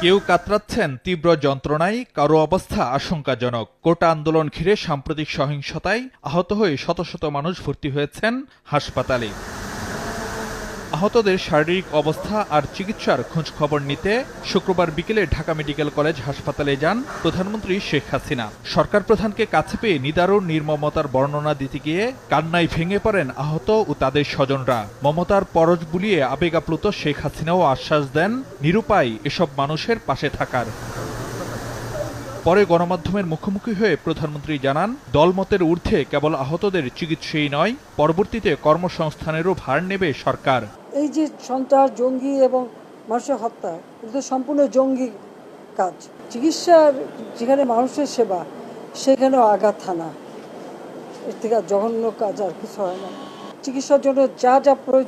কেউ কাতরাচ্ছেন তীব্র যন্ত্রণায়, কারো অবস্থা আশঙ্কাজনক। কোটা আন্দোলন ঘিরে সাম্প্রতিক সহিংসতায় আহত হয়ে শত শত মানুষ ভর্তি হয়েছেন হাসপাতালে। আহতদের শারীরিক অবস্থা আর চিকিৎসার খোঁজ খবর নিতে শুক্রবার বিকেলে ঢাকা মেডিকেল কলেজ হাসপাতালে যান প্রধানমন্ত্রী শেখ হাসিনা। সরকার প্রধানকে কাছে পেয়ে নিদারুণ নির্মমতার বর্ণনা দিতে গিয়ে কান্নায় ভেঙে পড়েন আহত ও তাদের স্বজনরা। মমতার পরশ বুলিয়ে আবেগ আপ্লুত শেখ হাসিনাও আশ্বাস দেন নিরুপায় এসব মানুষের পাশে থাকার। পরে গণমাধ্যমের মুখোমুখি হয়ে প্রধানমন্ত্রী জানান, দলমতের ঊর্ধ্বে কেবল আহতদের চিকিৎসাই নয়, পরবর্তীতে কর্মসংস্থানেরও ভার নেবে সরকার। এই যে সন্ত্রাস, জঙ্গি এবং মানুষের হত্যা, এটা সম্পূর্ণ জঙ্গি কাজ। চিকিৎসার যেখানে মানুষের সেবা, সেখানেও আঘাত হানা, এর থেকে জঘন্য কাজ আর কিছু হয় না। চিকিৎসার জন্য যা যা প্রয়োজন